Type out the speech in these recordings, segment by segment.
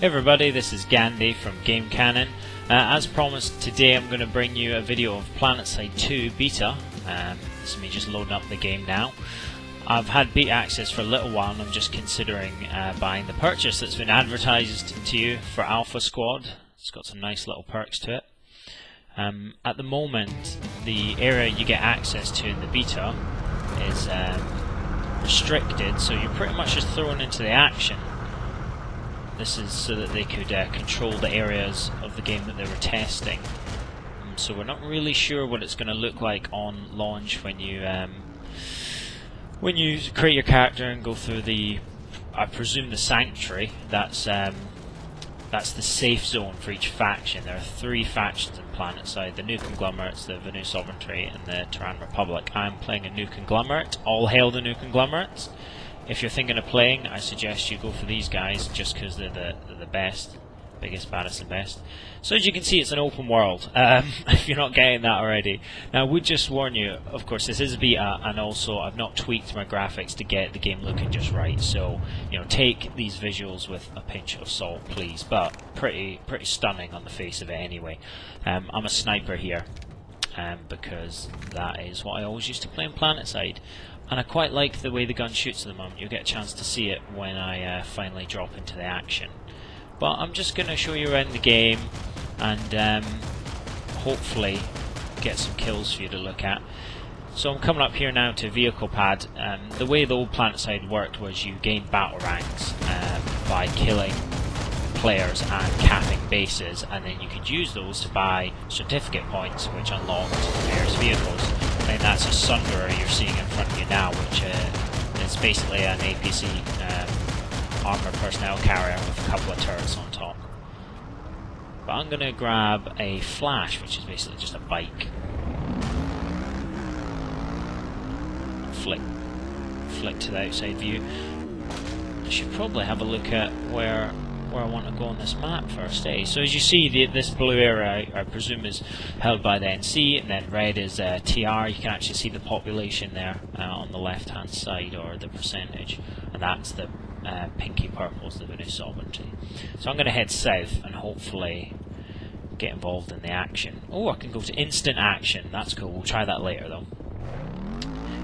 Hey everybody, this is Gandhi from Game Cannon. As promised, today I'm going to bring you a video of Planetside 2 beta. This is me just loading up the game now. I've had beta access for a little while and I'm just considering buying the purchase that's been advertised to you for Alpha Squad. It's got some nice little perks to it. At the moment, the area you get access to in the beta is restricted, so you're pretty much just thrown into the action. This is so that they could control the areas of the game that they were testing. So we're not really sure what it's going to look like on launch when you create your character and go through the, I presume, the sanctuary. That's the safe zone for each faction. There are 3 factions in Planetside: the New Conglomerates, the Venu Sovereignty, and the Terran Republic. I'm playing a New Conglomerate. All hail the New Conglomerates. If you're thinking of playing, I suggest you go for these guys just because they're the best. Biggest, baddest, and best. So as you can see, it's an open world, if you're not getting that already. Now, I would just warn you, of course, this is a beta, and also I've not tweaked my graphics to get the game looking just right. So, you know, take these visuals with a pinch of salt, please. But pretty stunning on the face of it anyway. I'm a sniper here, because that is what I always used to play in Planetside. And I quite like the way the gun shoots at the moment. You'll get a chance to see it when I finally drop into the action. But I'm just going to show you around the game and hopefully get some kills for you to look at. So I'm coming up here now to vehicle pad. The way the old Planetside worked was you gained battle ranks by killing players and capping bases, and then you could use those to buy certificate points which unlocked various vehicles. And that's a Sunderer you're seeing in front of you now, which is basically an APC armoured personnel carrier with a couple of turrets on top. But I'm going to grab a Flash, which is basically just a bike. Flick to the outside view. I should probably have a look at where I want to go on this map first, eh? So as you see, this blue area I presume is held by the NC, and then red is TR. You can actually see the population there on the left hand side, or the percentage, and that's the pinky purples, the Venu Sovereignty. So I'm going to head south and hopefully get involved in the action. Oh, I can go to instant action. That's cool. We'll try that later though.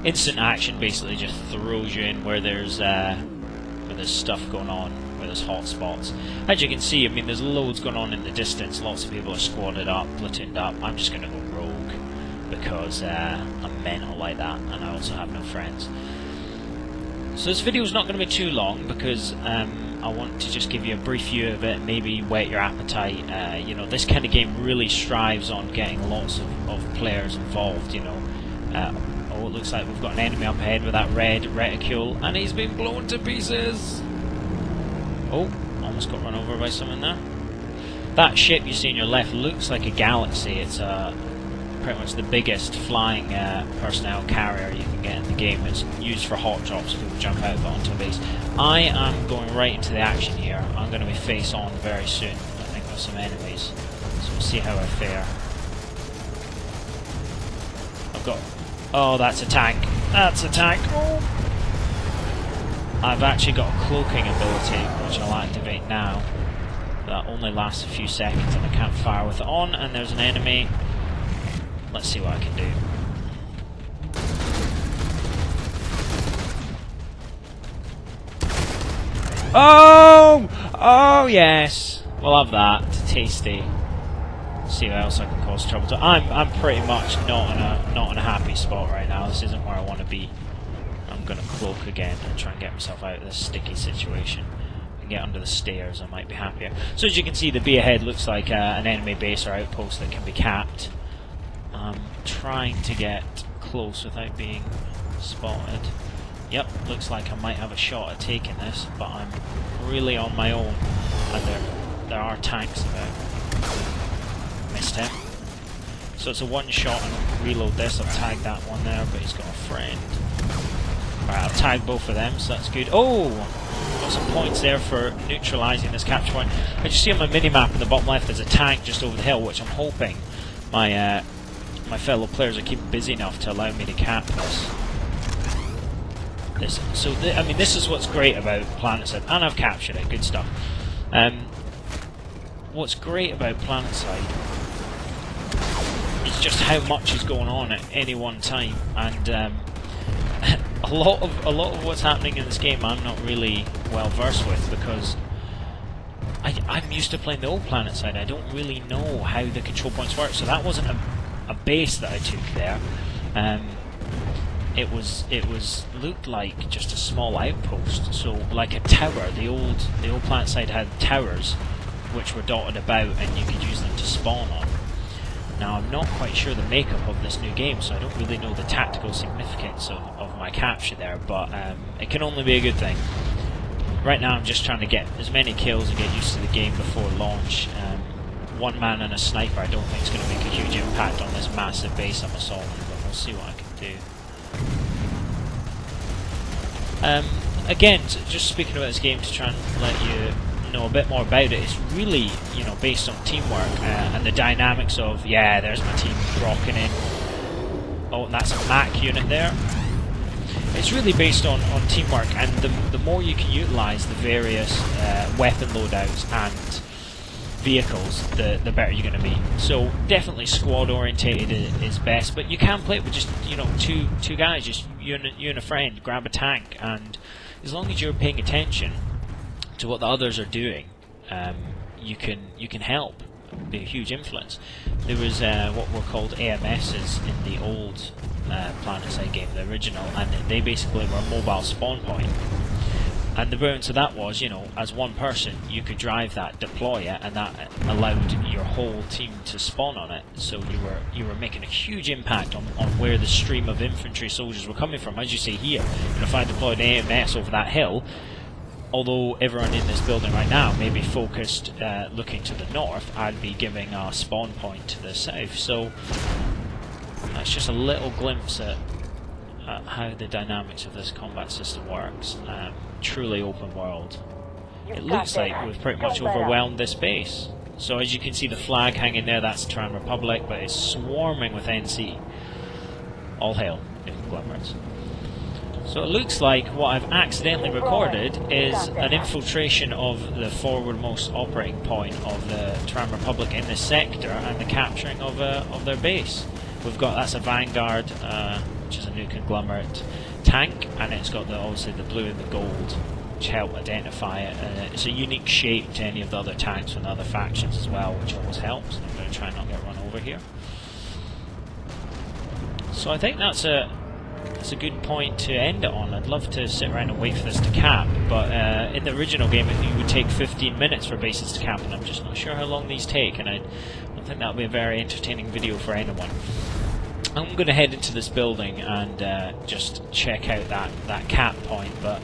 Instant action basically just throws you in where there's stuff going on, where there's hot spots. As you can see, I mean, there's loads going on in the distance. Lots of people are squadded up, platooned up. I'm just going to go rogue because I'm mental like that, and I also have no friends. So this video is not going to be too long because I want to just give you a brief view of it, maybe whet your appetite. You know, this kind of game really strives on getting lots of players involved, you know. Oh, it looks like we've got an enemy up ahead with that red reticule, and he's been blown to pieces! Oh, almost got run over by someone there. That ship you see on your left looks like a Galaxy. It's pretty much the biggest flying personnel carrier you can get in the game. It's used for hot drops, people jump out of it onto a base. I am going right into the action here. I'm going to be face on very soon, I think, with some enemies. So we'll see how I fare. I've got... Oh, that's a tank. That's a tank. Oh. I've actually got a cloaking ability, which I'll activate now. That only lasts a few seconds and I can't fire with it on, and there's an enemy. Let's see what I can do. Oh! Oh yes! We'll have that. Tasty. See what else I can cause trouble to. I'm pretty much not in a happy spot right now. This isn't where I want to be. I'm gonna cloak again and try and get myself out of this sticky situation and get under the stairs. I might be happier. So as you can see, the B ahead looks like an enemy base or outpost that can be capped. I'm trying to get close without being spotted. Yep, looks like I might have a shot at taking this, but I'm really on my own, and there are tanks about. Missed him. So it's a one shot, and I'll reload this. I've tagged that one there, but he's got a friend. Alright, I'll tag both of them, so that's good. Oh! Got some points there for neutralising this capture point. I just see on my minimap in the bottom left there's a tank just over the hill, which I'm hoping my fellow players are keeping busy enough to allow me to cap this. I mean, this is what's great about Planetside, and I've captured it, good stuff. what's great about Planetside is just how much is going on at any one time, and a lot of what's happening in this game I'm not really well versed with, because I'm used to playing the old Planetside. I don't really know how the control points work, so that wasn't a base that I took there. It looked like just a small outpost, so like a tower. The old Planetside had towers which were dotted about, and you could use them to spawn on. Now I'm not quite sure the makeup of this new game, so I don't really know the tactical significance of my capture there, but it can only be a good thing. Right now I'm just trying to get as many kills and get used to the game before launch. One man and a sniper I don't think is going to make a huge impact on this massive base I'm assaulting, but we'll see what I can do. Again, just speaking about this game to try and let you know a bit more about it, it's really, you know, based on teamwork and the dynamics of, yeah, there's my team rocking in. Oh, and that's a MAC unit there. It's really based on teamwork, and the more you can utilise the various weapon loadouts and vehicles, the better you're going to be. So definitely squad orientated is best, but you can play it with just, you know, two guys, just you and a friend, grab a tank, and as long as you're paying attention to what the others are doing, you can help, be a huge influence. There was what were called AMSs in the old Planetside game, the original, and they basically were a mobile spawn point. And the brilliance of that was, you know, as one person, you could drive that, deploy it, and that allowed your whole team to spawn on it. So you were making a huge impact on where the stream of infantry soldiers were coming from. As you see here, you know, if I deployed an AMS over that hill, although everyone in this building right now may be focused looking to the north, I'd be giving a spawn point to the south. So that's just a little glimpse at how the dynamics of this combat system works. Truly open world. It looks like we've pretty much overwhelmed this base. So as you can see the flag hanging there, that's Terran Republic, but it's swarming with NC. All hail, new conglomerates. So it looks like what I've accidentally recorded is an infiltration of the forwardmost operating point of the Terran Republic in this sector and the capturing of their base. We've got, that's a Vanguard, which is a new conglomerate tank, and it's got obviously the blue and the gold, which help identify it. It's a unique shape to any of the other tanks from the other factions as well, which always helps. I'm going to try and not get run over here. So I think that's a good point to end it on. I'd love to sit around and wait for this to cap, but in the original game it would take 15 minutes for bases to cap, and I'm just not sure how long these take, and I don't think that would be a very entertaining video for anyone. I'm going to head into this building and just check out that cap point, but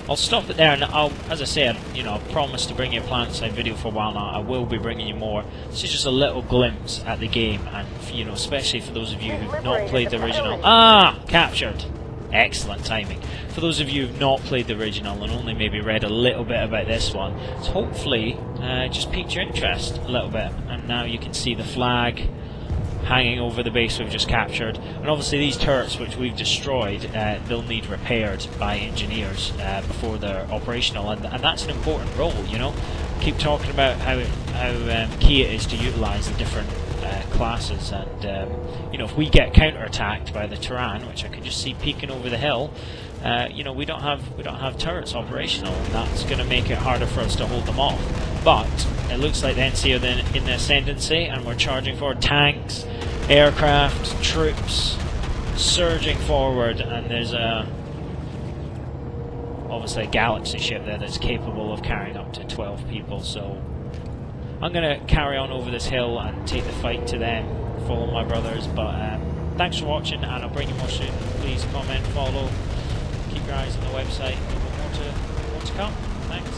I'll stop it there, and as I said, you know, I've promised to bring you a Planetside video for a while now. I will be bringing you more. This is just a little glimpse at the game, and you know, especially for those of you who've not played the original. Captured! Excellent timing. For those of you who've not played the original and only maybe read a little bit about this one, it's hopefully just piqued your interest a little bit, and now you can see the flag hanging over the base we've just captured, and obviously these turrets which we've destroyed, they'll need repaired by engineers before they're operational, and that's an important role, you know. Keep talking about how key it is to utilise the different classes, and you know, if we get counter-attacked by the Terran, which I can just see peeking over the hill, you know, we don't have turrets operational, and that's going to make it harder for us to hold them off. But it looks like the NC are in the ascendancy, and we're charging forward. Tanks, aircraft, troops surging forward, and there's obviously a galaxy ship there that's capable of carrying up to 12 people. So I'm going to carry on over this hill and take the fight to them, follow my brothers. But thanks for watching, and I'll bring you more soon. Please comment, follow, keep your eyes on the website. More to come. Thanks.